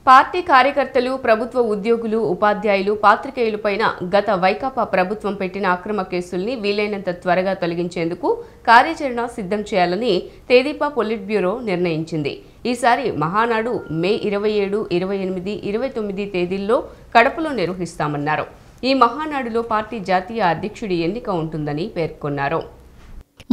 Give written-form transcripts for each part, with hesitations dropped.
Party కార్యకర్తలు, ప్రభుత్వ ఉద్యోగులు, ఉపాధ్యాయులు, పాత్రికేయులపైన గత వైకాపా ప్రభుత్వం పెట్టిన అక్రమ కేసుల్ని వీలైనంత త్వరగా తొలగించేందుకు కార్యాచరణ సిద్ధం చేయాలని తెదేపా పొలిట్ బ్యూరో నిర్ణయించింది. ఈసారి మహానాడు మే 27, 28, 29 తేదీల్లో కడపలో నిర్వహిస్తామన్నారు. ఈ మహానాడులో పార్టీ జాతీయ అధ్యక్షుడి ఎన్నిక ఉంటుందని పేర్కొన్నారు.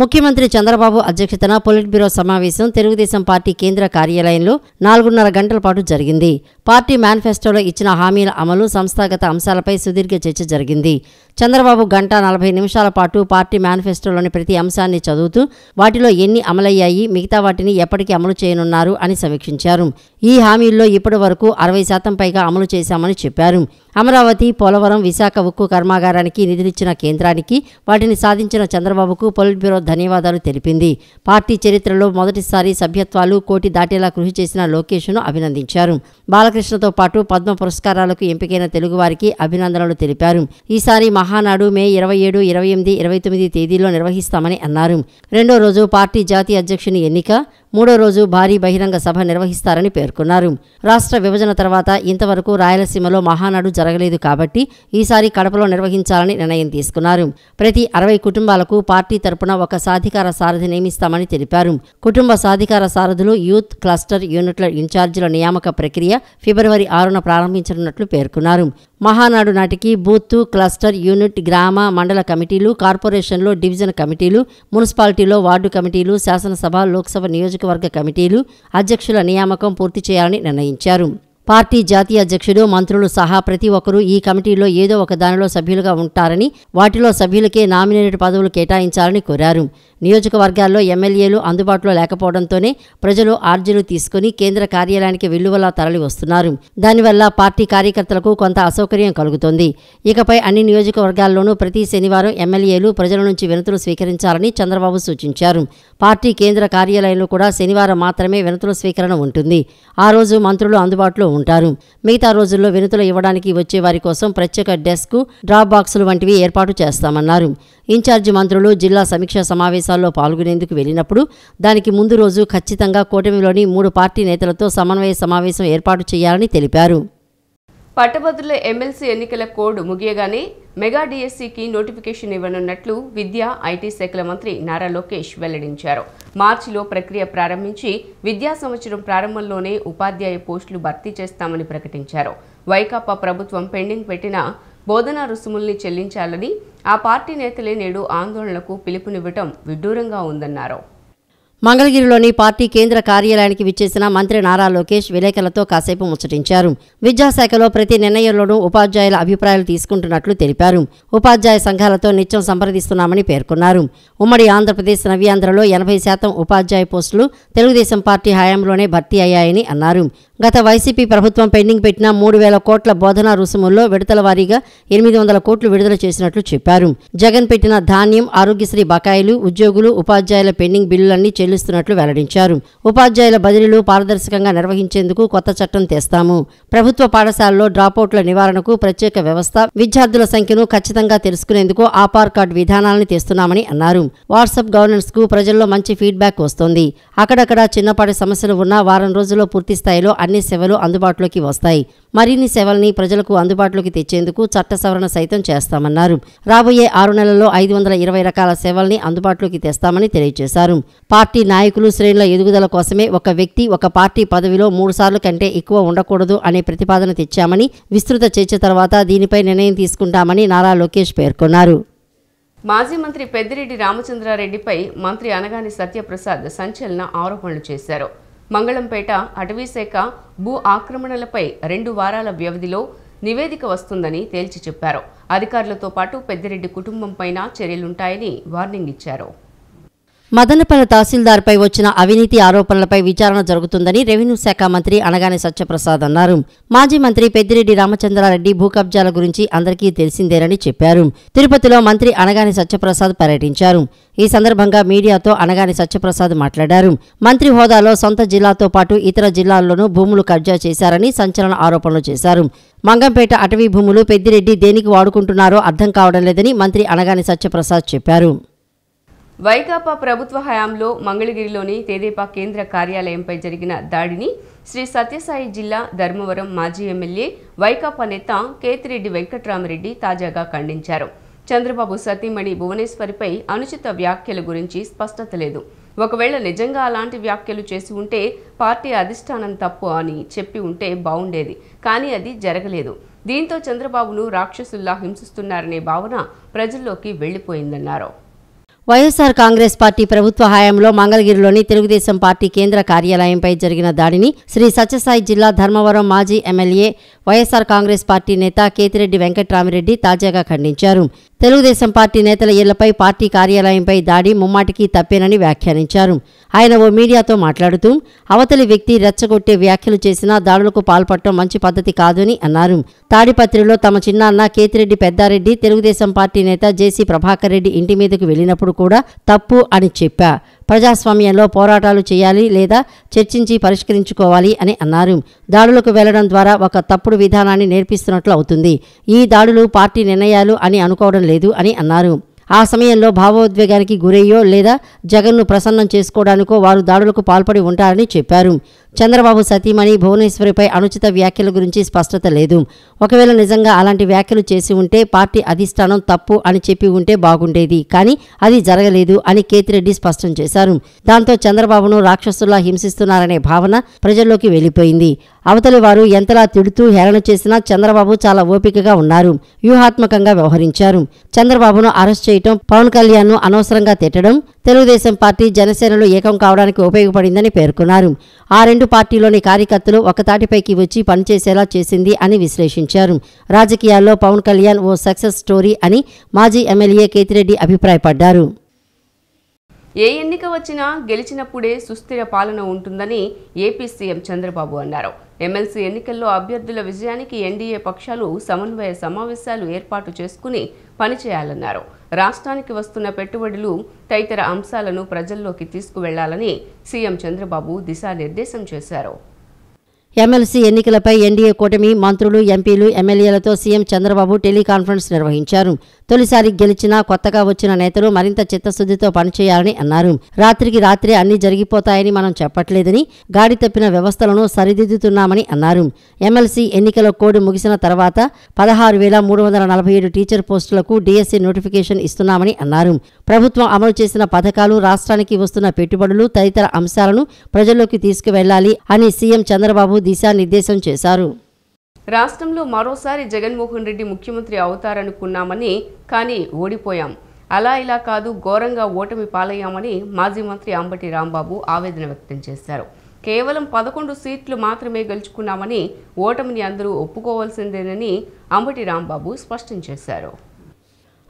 ముఖ్యమంత్రి చంద్రబాబు అధ్యక్షతన పొలిట్ బ్యూరో సమావేశం తెలుగుదేశం పార్టీ కేంద్ర కార్యాలయంలో 4.5 గంటల పాటు జరిగింది. పార్టీ మేనిఫెస్టోలో ఇచ్చిన హామీల అమలు, సంస్థాగత అంశాలపై సుదీర్ఘ చర్చ జరిగింది. చంద్రబాబు 1:40 నిమిషాల పాటు పార్టీ మేనిఫెస్టోలోని ప్రతి అంశాన్ని చదువుతూ వాటిలో ఎన్ని అమలయ్యాయి, మిగతా వాటిని ఎప్పటికీ అమలు చేయనున్నారు అని సమీక్షించారు. ఈ హామీల్లో ఇప్పటి వరకు 60% పైగా అమలు చేశామని చెప్పారు. అమరావతి, పోలవరం, విశాఖ ఉక్కు కర్మాగారానికి నిధులిచ్చిన కేంద్రానికి వాటిని సాధించిన చంద్రబాబుకు పొలిట్ బ్యూరో ధన్యవాదాలు తెలిపింది. పార్టీ చరిత్రలో మొదటిసారి సభ్యత్వాలు 1 కోటి దాటేలా కృషి చేసిన లోకేష్ను అభినందించారు. బాలకృష్ణతో పాటు పద్మ పురస్కారాలకు ఎంపికైన తెలుగువారికి అభినందనలు తెలిపారు. ఈసారి మహానాడు మే 27, 28, 29 తేదీల్లో నిర్వహిస్తామని అన్నారు. రెండో రోజు పార్టీ జాతీయ అధ్యక్షుని ఎన్నిక, మూడో రోజు భారీ బహిరంగ సభ నిర్వహిస్తారని పేర్కొన్నారు. రాష్ట్ర విభజన తర్వాత ఇంతవరకు రాయలసీమలో మహానాడు జరగలేదు కాబట్టి ఈసారి కడపలో నిర్వహించాలని నిర్ణయం తీసుకున్నారు. ప్రతి 60 కుటుంబాలకు పార్టీ తరపున ఒక సాధికార సారథి నియమిస్తామని తెలిపారు. కుటుంబ సాధికార సారథులు యూత్ క్లస్టర్ యూనిట్ల ఇన్ఛార్జీల నియామక ప్రక్రియ ఫిబ్రవరి 6న ప్రారంభించనున్నట్లు పేర్కొన్నారు. మహానాడు నాటికి బూత్, క్లస్టర్ యూనిట్, గ్రామ, మండల కమిటీలు, కార్పొరేషన్లో డివిజన్ కమిటీలు, మున్సిపాలిటీలో వార్డు కమిటీలు, శాసనసభ, లోక్సభ నియోజకవర్గ కమిటీలు అధ్యక్షుల నియామకం పూర్తి చేయాలని నిర్ణయించారు. పార్టీ జాతీయ అధ్యక్షుడు, మంత్రులు సహా ప్రతి ఒక్కరూ ఈ కమిటీలో ఏదో ఒక దానిలో సభ్యులుగా ఉంటారని, వాటిలో సభ్యులకే నామినేటెడ్ పదవులు కేటాయించాలని కోరారు. నియోజకవర్గాల్లో ఎమ్మెల్యేలు అందుబాటులో లేకపోవడంతోనే ప్రజలు ఆర్జీలు తీసుకుని కేంద్ర కార్యాలయానికి వెల్లువలా తరలి వస్తున్నారు. దానివల్ల పార్టీ కార్యకర్తలకు కొంత అసౌకర్యం కలుగుతోంది. ఇకపై అన్ని నియోజకవర్గాల్లోనూ ప్రతి శనివారం ఎమ్మెల్యేలు ప్రజల నుంచి వినతులు స్వీకరించాలని చంద్రబాబు సూచించారు. పార్టీ కేంద్ర కార్యాలయంలో కూడా శనివారం మాత్రమే వినతుల స్వీకరణ ఉంటుంది. ఆ రోజు మంత్రులు అందుబాటులో ఉంటారు. మిగతా రోజుల్లో వినతులు ఇవ్వడానికి వచ్చే వారి కోసం ప్రత్యేక డెస్క్, డ్రాప్ బాక్సులు వంటివి ఏర్పాటు చేస్తామన్నారు. ఇన్ఛార్జి మంత్రులు జిల్లా సమీక్షా సమావేశాల్లో పాల్గొనేందుకు వెళ్లినప్పుడు దానికి ముందు రోజు ఖచ్చితంగా కూటమిలోని 3 పార్టీ నేతలతో సమన్వయ సమావేశం ఏర్పాటు చేయాలని తెలిపారు. పట్టభద్రుల ఎమ్మెల్సీ ఎన్నికల కోడ్ ముగియగానే మెగా డిఎస్సికి నోటిఫికేషన్ ఇవ్వనున్నట్లు విద్యా, ఐటీ శాఖల మంత్రి నారా లోకేష్ వెల్లడించారు. మార్చిలో ప్రక్రియ ప్రారంభించి విద్యా సంవత్సరం ప్రారంభంలోనే ఉపాధ్యాయ పోస్టులు భర్తీ చేస్తామని ప్రకటించారు. వైకాపా ప్రభుత్వం పెండింగ్ పెట్టిన బోధనా రుసుముల్ని చెల్లించాలని ఆ పార్టీ నేతలే నేడు ఆందోళనకు పిలుపునివ్వటం విడ్డూరంగా ఉందన్నారు. మంగళగిరిలోని పార్టీ కేంద్ర కార్యాలయానికి విచ్చేసిన మంత్రి నారా లోకేష్ విలేకరులతో కాసేపు ముచ్చటించారు. విద్యాశాఖలో ప్రతి నిర్ణయంలోనూ ఉపాధ్యాయుల అభిప్రాయాలు తీసుకుంటున్నట్లు తెలిపారు. ఉపాధ్యాయ సంఘాలతో నిత్యం సంప్రదిస్తున్నామని పేర్కొన్నారు. ఉమ్మడి ఆంధ్రప్రదేశ్, నవ్యాంధ్రలో 80% ఉపాధ్యాయ పోస్టులు తెలుగుదేశం పార్టీ హయాంలోనే భర్తీ అయ్యాయని అన్నారు. గత వైసీపీ ప్రభుత్వం పెండింగ్ పెట్టిన 3,000 కోట్ల బోధనా రుసుముల్లో విడతల వారీగా 800 కోట్లు విడుదల చేసినట్లు చెప్పారు. జగన్ పెట్టిన ధాన్యం, ఆరోగ్యశ్రీ బకాయిలు, ఉద్యోగులు, ఉపాధ్యాయుల పెండింగ్ బిల్లులన్నీ చెల్లిస్తున్నట్లు వెల్లడించారు. ఉపాధ్యాయుల బదిలీలు పారదర్శకంగా నిర్వహించేందుకు కొత్త చట్టం తెస్తాము. ప్రభుత్వ పాఠశాలల్లో డ్రాపౌట్ల నివారణకు ప్రత్యేక వ్యవస్థ, విద్యార్థుల సంఖ్యను ఖచ్చితంగా తెలుసుకునేందుకు ఆపార్ కార్డు విధానాలను తెస్తున్నామని అన్నారు. వాట్సాప్ గవర్నెన్స్ కు ప్రజల్లో మంచి ఫీడ్బ్యాక్ వస్తోంది. అక్కడక్కడ చిన్నపాటి సమస్యలు ఉన్నా వారం రోజుల్లో పూర్తి స్థాయిలో అన్ని సేవలు అందుబాటులోకి వస్తాయి. మరిన్ని సేవల్ని ప్రజలకు అందుబాటులోకి తెచ్చేందుకు చట్ట సవరణ సైతం చేస్తామన్నారు. రాబోయే 6 నెలల్లో 520 రకాల సేవల్ని అందుబాటులోకి తెస్తామని తెలియజేశారు. పార్టీ నాయకులు, శ్రేణుల ఎదుగుదల కోసమే ఒక వ్యక్తి ఒక పార్టీ పదవిలో 3 సార్లు కంటే ఎక్కువ ఉండకూడదు అనే ప్రతిపాదన తెచ్చామని, విస్తృత చర్చ తర్వాత దీనిపై నిర్ణయం తీసుకుంటామని నారా లోకేష్ పేర్కొన్నారు. మాజీ మంత్రి పెద్దిరెడ్డి రామచంద్రారెడ్డిపై మంత్రి అనగాని సత్యప్రసాద్ సంచలన ఆరోపణలు చేశారు. మంగళంపేట అటవీశాఖ భూ ఆక్రమణలపై 2 వారాల వ్యవధిలో నివేదిక వస్తుందని తేల్చి చెప్పారు. అధికారులతో పాటు పెద్దిరెడ్డి కుటుంబంపైన చర్యలుంటాయని వార్నింగ్ ఇచ్చారు. మదనపల్లి తహసీల్దార్పై వచ్చిన అవినీతి ఆరోపణలపై విచారణ జరుగుతుందని రెవెన్యూ శాఖ మంత్రి అనగాని సత్యప్రసాద్ అన్నారు. మాజీ మంత్రి పెద్దిరెడ్డి రామచంద్రారెడ్డి భూ కబ్జాల గురించి అందరికీ తెలిసిందేనని చెప్పారు. తిరుపతిలో మంత్రి అనగాని సత్యప్రసాద్ పర్యటించారు. ఈ సందర్భంగా మీడియాతో అనగాని సత్యప్రసాద్ మాట్లాడారు. మంత్రి హోదాలో సొంత జిల్లాతో పాటు ఇతర జిల్లాల్లోనూ భూములు కబ్జా చేశారని సంచలన ఆరోపణలు చేశారు. మంగంపేట అటవీ భూములు పెద్దిరెడ్డి దేనికి వాడుకుంటున్నారో అర్థం కావడం లేదని మంత్రి అనగాని సత్యప్రసాద్ చెప్పారు. వైకాపా ప్రభుత్వ హయాంలో మంగళగిరిలోని తెదేపా కేంద్ర కార్యాలయంపై జరిగిన దాడిని శ్రీ సత్యసాయి జిల్లా ధర్మవరం మాజీ ఎమ్మెల్యే వైకాపా నేత కేతిరెడ్డి వెంకట్రామరెడ్డి తాజాగా ఖండించారు. చంద్రబాబు సతీమణి భువనేశ్వరిపై అనుచిత వ్యాఖ్యల గురించి స్పష్టత లేదు. ఒకవేళ నిజంగా అలాంటి వ్యాఖ్యలు చేసి ఉంటే పార్టీ అధిష్టానం తప్పు అని చెప్పి ఉంటే బాగుండేది. కానీ అది జరగలేదు. దీంతో చంద్రబాబును రాక్షసుల్లా హింసిస్తున్నారనే భావన ప్రజల్లోకి వెళ్లిపోయిందన్నారు. వైఎస్ఆర్ కాంగ్రెస్ పార్టీ ప్రభుత్వ హయాంలో మంగళగిరిలోని తెలుగుదేశం పార్టీ కేంద్ర కార్యాలయంపై జరిగిన దాడిని శ్రీ సత్యసాయి జిల్లా ధర్మవరం మాజీ ఎమ్మెల్యే వైఎస్ఆర్ కాంగ్రెస్ పార్టీ నేత కేతిరెడ్డి వెంకట్రామరెడ్డి తాజాగా ఖండించారు. తెలుగుదేశం పార్టీ నేతల ఇళ్లపై పార్టీ కార్యాలయంపై దాడి ముమ్మాటికి తప్పేనని వ్యాఖ్యానించారు. ఆయన ఓ మీడియాతో మాట్లాడుతూ అవతలి వ్యక్తి రెచ్చగొట్టే వ్యాఖ్యలు చేసినా దాడులకు పాల్పడటం మంచి పద్ధతి కాదని అన్నారు. తాడిపత్రిలో తమ చిన్నాన్న కేతిరెడ్డి పెద్దారెడ్డి తెలుగుదేశం పార్టీ నేత జేసీ ప్రభాకర్ రెడ్డి ఇంటి మీదకు వెళ్లినప్పుడు కూడా తప్పు అని చెప్పా. ప్రజాస్వామ్యంలో పోరాటాలు చేయాలి లేదా చర్చించి పరిష్కరించుకోవాలి అని అన్నారు. దాడులకు వెళ్లడం ద్వారా ఒక తప్పుడు విధానాన్ని నేర్పిస్తున్నట్లు అవుతుంది. ఈ దాడులు పార్టీ నిర్ణయాలు అని అనుకోవడం లేదు అని అన్నారు. ఆ సమయంలో భావోద్వేగానికి గురయ్యో లేదా జగన్ను ప్రసన్నం చేసుకోవడానికో వారు దాడులకు పాల్పడి ఉంటారని చెప్పారు. చంద్రబాబు సతీమణి భువనేశ్వరిపై అనుచిత వ్యాఖ్యల గురించి స్పష్టత లేదు. ఒకవేళ నిజంగా అలాంటి వ్యాఖ్యలు చేసి ఉంటే పార్టీ అధిష్టానం తప్పు అని చెప్పి ఉంటే బాగుండేది. కానీ అది జరగలేదు అని కేతిరెడ్డి స్పష్టం చేశారు. దాంతో చంద్రబాబును రాక్షసుల్లా హింసిస్తున్నారనే భావన ప్రజల్లోకి వెళ్లిపోయింది. అవతలి వారు ఎంతలా తిడుతూ హేళన చేసినా చంద్రబాబు చాలా ఓపికగా ఉన్నారు. వ్యూహాత్మకంగా వ్యవహరించారు. చంద్రబాబును అరెస్ట్ చేయటం, పవన్ కళ్యాణ్ను అనవసరంగా తిట్టడం తెలుగుదేశం పార్టీ జనసేనలు ఏకం కావడానికి ఉపయోగపడిందని పేర్కొన్నారు. ఆ రెండు పార్టీలోని కార్యకర్తలు ఒకతాటిపైకి వచ్చి పనిచేసేలా చేసింది అని విశ్లేషించారు. రాజకీయాల్లో పవన్ కళ్యాణ్ ఓ సక్సెస్ స్టోరీ అని మాజీ ఎమ్మెల్యే కేతిరెడ్డి అభిప్రాయపడ్డారు. ఏ ఎన్నిక వచ్చినా గెలిచినప్పుడే సుస్థిర పాలన ఉంటుందని ఏపీ సీఎం చంద్రబాబు అన్నారు. ఎమ్మెల్సీ ఎన్నికల్లో అభ్యర్థుల విజయానికి ఎన్డీఏ పక్షాలు సమన్వయ సమావేశాలు ఏర్పాటు చేసుకుని పనిచేయాలన్నారు. రాష్ట్రానికి వస్తున్న పెట్టుబడులు తదితర అంశాలను ప్రజల్లోకి తీసుకువెళ్లాలని సీఎం చంద్రబాబు దిశానిర్దేశం చేశారు. ఎమ్మెల్సీ ఎన్నికలపై ఎన్డీఏ కూటమి మంత్రులు, ఎంపీలు, ఎమ్మెల్యేలతో సీఎం చంద్రబాబు టెలికాన్ఫరెన్స్ నిర్వహించారు. తొలిసారి గెలిచినా కొత్తగా వచ్చిన నేతలు మరింత చిత్తశుద్ధితో పనిచేయాలని అన్నారు. రాత్రికి రాత్రే అన్ని జరిగిపోతాయని మనం చెప్పట్లేదని, గాడి తప్పిన వ్యవస్థలను సరిదిద్దుతున్నామని అన్నారు. ఎమ్మెల్సీ ఎన్నికల కోడ్ ముగిసిన తర్వాత 16,347 టీచర్ పోస్టులకు డీఎస్సీ నోటిఫికేషన్ ఇస్తున్నామని అన్నారు. ప్రభుత్వం అమలు చేసిన పథకాలు, రాష్ట్రానికి వస్తున్న పెట్టుబడులు తదితర అంశాలను ప్రజల్లోకి తీసుకువెళ్లాలి అని సీఎం చంద్రబాబు దిశానిర్దేశం చేశారు. రాష్ట్రంలో మరోసారి జగన్మోహన్ రెడ్డి ముఖ్యమంత్రి అవుతారనుకున్నామని, కానీ ఓడిపోయాం. అలా ఇలా కాదు, ఘోరంగా ఓటమి పాలయ్యామని మాజీ మంత్రి అంబటి రాంబాబు ఆవేదన వ్యక్తం చేశారు. కేవలం 11 సీట్లు మాత్రమే గెలుచుకున్నామని, ఓటమిని అందరూ ఒప్పుకోవాల్సిందేనని అంబటి రాంబాబు స్పష్టం చేశారు.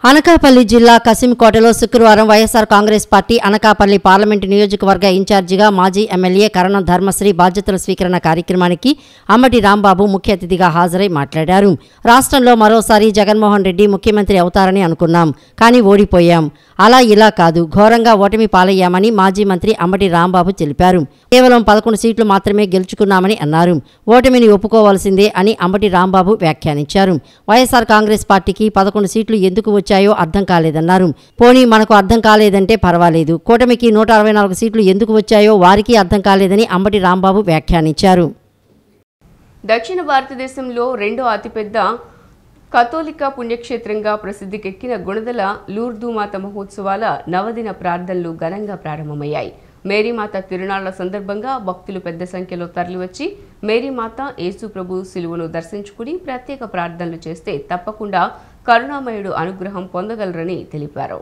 అనకాపల్లి జిల్లా కసింకోటలో శుక్రవారం వైఎస్ఆర్ కాంగ్రెస్ పార్టీ అనకాపల్లి పార్లమెంటు నియోజకవర్గ ఇన్ఛార్జిగా మాజీ ఎమ్మెల్యే కరణం ధర్మశ్రీ బాధ్యతల స్వీకరణ కార్యక్రమానికి అంబటి రాంబాబు ముఖ్య అతిథిగా హాజరై మాట్లాడారు. రాష్ట్రంలో మరోసారి జగన్మోహన్ రెడ్డి ముఖ్యమంత్రి అవుతారని అనుకున్నాం, కానీ ఓడిపోయాం. అలా ఇలా కాదు, ఘోరంగా ఓటమి పాలయ్యామని మాజీ మంత్రి అంబటి రాంబాబు తెలిపారు. కేవలం 11 సీట్లు మాత్రమే గెలుచుకున్నామని అన్నారు. ఓటమిని ఒప్పుకోవాల్సిందే అని అంబటి రాంబాబు వ్యాఖ్యానించారు. వైఎస్ఆర్ కాంగ్రెస్ పార్టీకి 11 సీట్లు ఎందుకు వచ్చాయో అర్థం కాలేదన్నారు. పోనీ మనకు అర్థం కాలేదంటే పర్వాలేదు, కూటమికి 164 సీట్లు ఎందుకు వచ్చాయో వారికి అర్థం కాలేదని అంబటి రాంబాబు వ్యాఖ్యానించారు. దక్షిణ భారతదేశంలో రెండో అతిపెద్ద కథోలిక పుణ్యక్షేత్రంగా ప్రసిద్ధికెక్కిన గుణదల లూర్దుమాత మహోత్సవాల నవదిన ప్రార్థనలు ఘనంగా ప్రారంభమయ్యాయి. మేరీమాత తిరునాళ్ల సందర్భంగా భక్తులు పెద్ద సంఖ్యలో తరలివచ్చి మేరీమాత, యేసు ప్రభు శిలువను దర్శించుకుని ప్రత్యేక ప్రార్థనలు చేస్తే తప్పకుండా కరుణామయుడు అనుగ్రహం పొందగలరని తెలిపారు.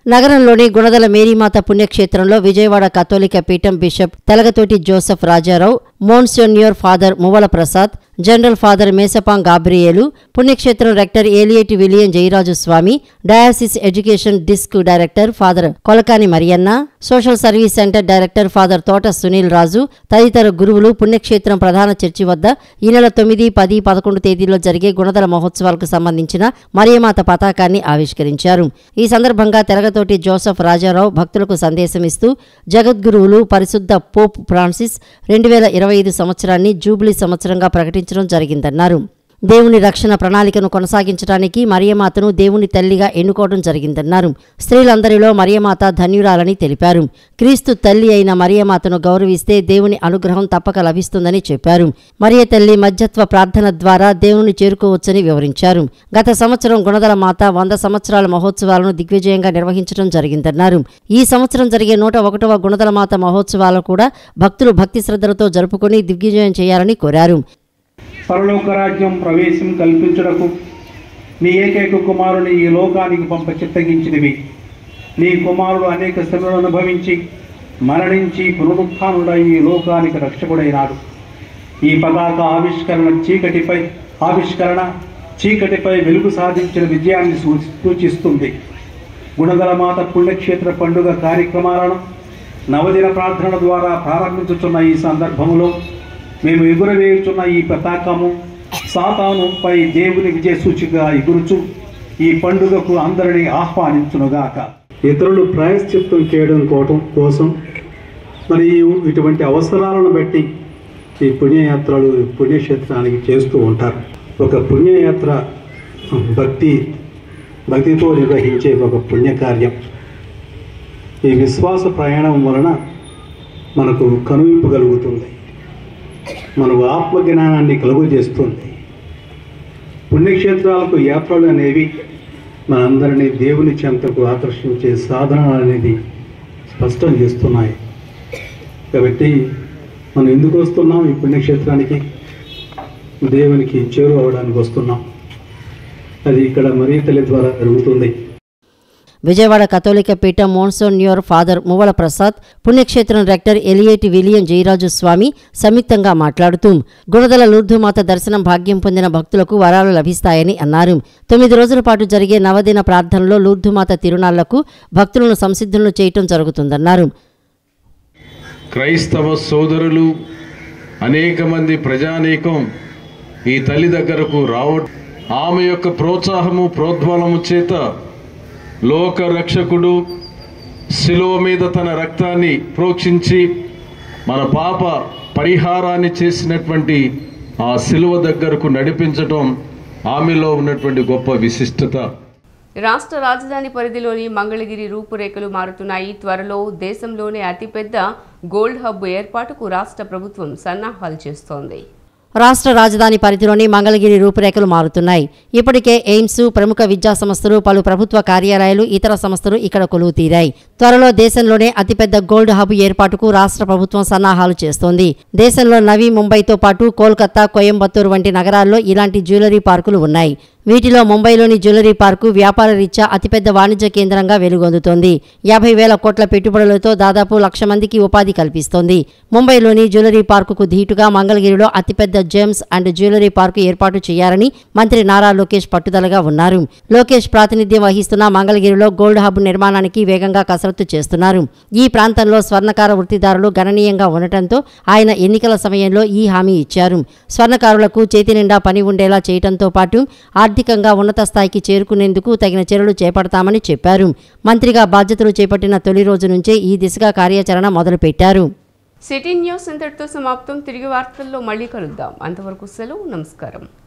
నగరంలోని గుణదల మేరీమాత పుణ్యక్షేత్రంలో విజయవాడ కథోలిక పీఠం bishop Telagathoti Joseph Rajarao, Monsignor father Muvvala Prasad, general father Mesapam Gabriel, పుణ్యక్షేత్రం rector Eliyeti William Jayaraju Swami, diocese education desk director father Kolakani Marianna, social service centre director father Thota Sunil రాజు తదితర గురువులు పుణ్యక్షేత్రం ప్రధాన చర్చి వద్ద ఈ నెల 9, 10, 11 తేదీల్లో జరిగే గుణదల మహోత్సవాలకు సంబంధించిన మరియమాత పతాకాన్ని ఆవిష్కరించారు. ఈ సందర్భంగా తెలగతోటి జోసెఫ్ రాజారావు భక్తులకు సందేశమిస్తూ జగద్గురువులు పరిశుద్ధ పోప్ ఫ్రాన్సిస్ 2025 సంవత్సరాన్ని జూబ్లీ సంవత్సరంగా ప్రకటించడం జరిగిందన్నారు. దేవుని రక్షణ ప్రణాళికను కొనసాగించడానికి మరియమాతను దేవుని తల్లిగా ఎన్నుకోవడం జరిగిందన్నారు. స్త్రీలందరిలో మరియమాత ధన్యురాలని తెలిపారు. క్రీస్తు తల్లి అయిన మరియమాతను గౌరవిస్తే దేవుని అనుగ్రహం తప్పక లభిస్తుందని చెప్పారు. మరియ తల్లి మధ్యత్వ ప్రార్థన ద్వారా దేవుని చేరుకోవచ్చని వివరించారు. గత సంవత్సరం గుణదల మాత 100 సంవత్సరాల మహోత్సవాలను దిగ్విజయంగా నిర్వహించడం జరిగిందన్నారు. ఈ సంవత్సరం జరిగే 101వ గుణదల మాత మహోత్సవాలు కూడా భక్తులు భక్తి శ్రద్ధలతో జరుపుకుని దిగ్విజయం చేయాలని కోరారు. పరలోక రాజ్యం ప్రవేశం కల్పించుటకు నీ ఏకైక కుమారుని ఈ లోకానికి పంప చిత్తగించినవి. నీ కుమారుడు అనేక శ్రమలను అనుభవించి మరణించి పునరుత్థానుడై ఈ లోకానికి రక్షకుడైనాడు. ఈ పతాక ఆవిష్కరణ చీకటిపై వెలుగు సాధించిన విజయాన్ని సూచిస్తుంది. గుణదల మాత పుణ్యక్షేత్ర పండుగ కార్యక్రమాలను నవదిన ప్రార్థనల ద్వారా ప్రారంభించుతున్న ఈ సందర్భంలో మేము ఎగురవేయుచున్న ఈ పతాకము సాతానుపై దేవుని విజయ సూచికగా ఎగురుచు ఈ పండుగకు అందరినీ ఆహ్వానించునుగాక. ఇతరులు ప్రాయశ్చిత్తం చేయడం కోసం మరియు ఇటువంటి అవసరాలను బట్టి ఈ పుణ్యయాత్రలు పుణ్యక్షేత్రానికి చేస్తూ ఉంటారు. ఒక పుణ్యయాత్ర భక్తితో నిర్వహించే ఒక పుణ్యకార్యం. ఈ విశ్వాస ప్రయాణం వలన మనకు కనువింపు కలుగుతుంది, మనకు ఆత్మజ్ఞానాన్ని కలుగజేస్తుంది. పుణ్యక్షేత్రాలకు యాత్రలు అనేవి మనందరినీ దేవుని చెంతకు ఆకర్షించే సాధనలు అనేది స్పష్టం చేస్తున్నాయి. కాబట్టి మనం ఎందుకు వస్తున్నాం? ఈ పుణ్యక్షేత్రానికి దేవునికి చేరువవడానికి వస్తున్నాం. అది ఇక్కడ మరియ తల్లి ద్వారా జరుగుతుంది. విజయవాడ కథోలిక పీఠం మోన్సోన్యూర్ ఫాదర్ మువ్వల ప్రసాద్, పుణ్యక్షేత్రం రెక్టర్ ఎలియేటి విలియం జయరాజు స్వామి సంయుక్తంగా మాట్లాడుతూ గుణదల లూర్దుమాత దర్శనం భాగ్యం పొందిన భక్తులకు వరాలు లభిస్తాయని అన్నారు. 9 రోజుల పాటు జరిగే నవదిన ప్రార్థనలో లూర్దుమాత తిరునాళ్లకు భక్తులను సంసిద్ధులను చేయటం జరుగుతుందన్నారు. క్రైస్తవ సోదరులు అనేక మంది ప్రజానీకం ఈ తల్లి దగ్గరకు రావడం, ఆమె యొక్క ప్రోత్సాహము ప్రోద్బలము చేత లోక రక్షకుడు శిలువ మీద తన రక్తాన్ని ప్రోక్షించి మన పాప పరిహారాన్ని చేసినటువంటి ఆ శిలువ దగ్గరకు నడిపించటం ఆమెలో ఉన్నటువంటి గొప్ప విశిష్టత. రాష్ట్ర రాజధాని పరిధిలోని మంగళగిరి రూపురేఖలు మారుతున్నాయి. త్వరలో దేశంలోనే అతిపెద్ద గోల్డ్ హబ్ ఏర్పాటుకు రాష్ట్ర ప్రభుత్వం సన్నాహాలు చేస్తోంది. రాష్ట్ర రాజధాని పరిధిలోని మంగళగిరి రూపురేఖలు మారుతున్నాయి. ఇప్పటికే ఎయిమ్స్, ప్రముఖ విద్యా సంస్థలు, పలు ప్రభుత్వ కార్యాలయాలు, ఇతర సంస్థలు ఇక్కడ కొలువు తీరాయి. త్వరలో దేశంలోనే అతిపెద్ద గోల్డ్ హబ్ ఏర్పాటుకు రాష్ట్ర ప్రభుత్వం సన్నాహాలు చేస్తోంది. దేశంలో నవీ ముంబైతో పాటు కోల్కతా, కోయంబత్తూరు వంటి నగరాల్లో ఇలాంటి జ్యువెలరీ పార్కులు ఉన్నాయి. వీటిలో ముంబైలోని జ్యువెలరీ పార్కు వ్యాపార రీత్యా అతిపెద్ద వాణిజ్య కేంద్రంగా వెలుగొందుతోంది. 50,000 కోట్ల పెట్టుబడులతో దాదాపు 1,00,000 మందికి ఉపాధి కల్పిస్తోంది. ముంబైలోని జ్యువెలరీ పార్కుకు ధీటుగా మంగళగిరిలో అతిపెద్ద జెమ్స్ అండ్ జ్యువెలరీ పార్కు ఏర్పాటు చేయాలని మంత్రి నారా లోకేష్ పట్టుదలగా ఉన్నారు. లోకేష్ ప్రాతినిధ్యం వహిస్తున్న మంగళగిరిలో గోల్డ్ హబ్ నిర్మాణానికి వేగంగా కసరత్తు చేస్తున్నారు. ఈ ప్రాంతంలో స్వర్ణకార వృత్తిదారులు గణనీయంగా ఉండటంతో ఆయన ఎన్నికల సమయంలో ఈ హామీ ఇచ్చారు. స్వర్ణకారులకు చేతి నిండా పని ఉండేలా చేయడంతో పాటు ఆర్థికంగా ఉన్నత స్థాయికి చేరుకునేందుకు తగిన చర్యలు చేపడతామని చెప్పారు. మంత్రిగా బాధ్యతలు చేపట్టిన తొలి రోజు నుంచే ఈ దిశగా కార్యాచరణ మొదలుపెట్టారు. సిటీ న్యూస్ ఇంతటితో సమాప్తం. తిరిగి వార్తల్లో మళ్ళీ కలుద్దాం. అంతవరకు సెలవు. నమస్కారం.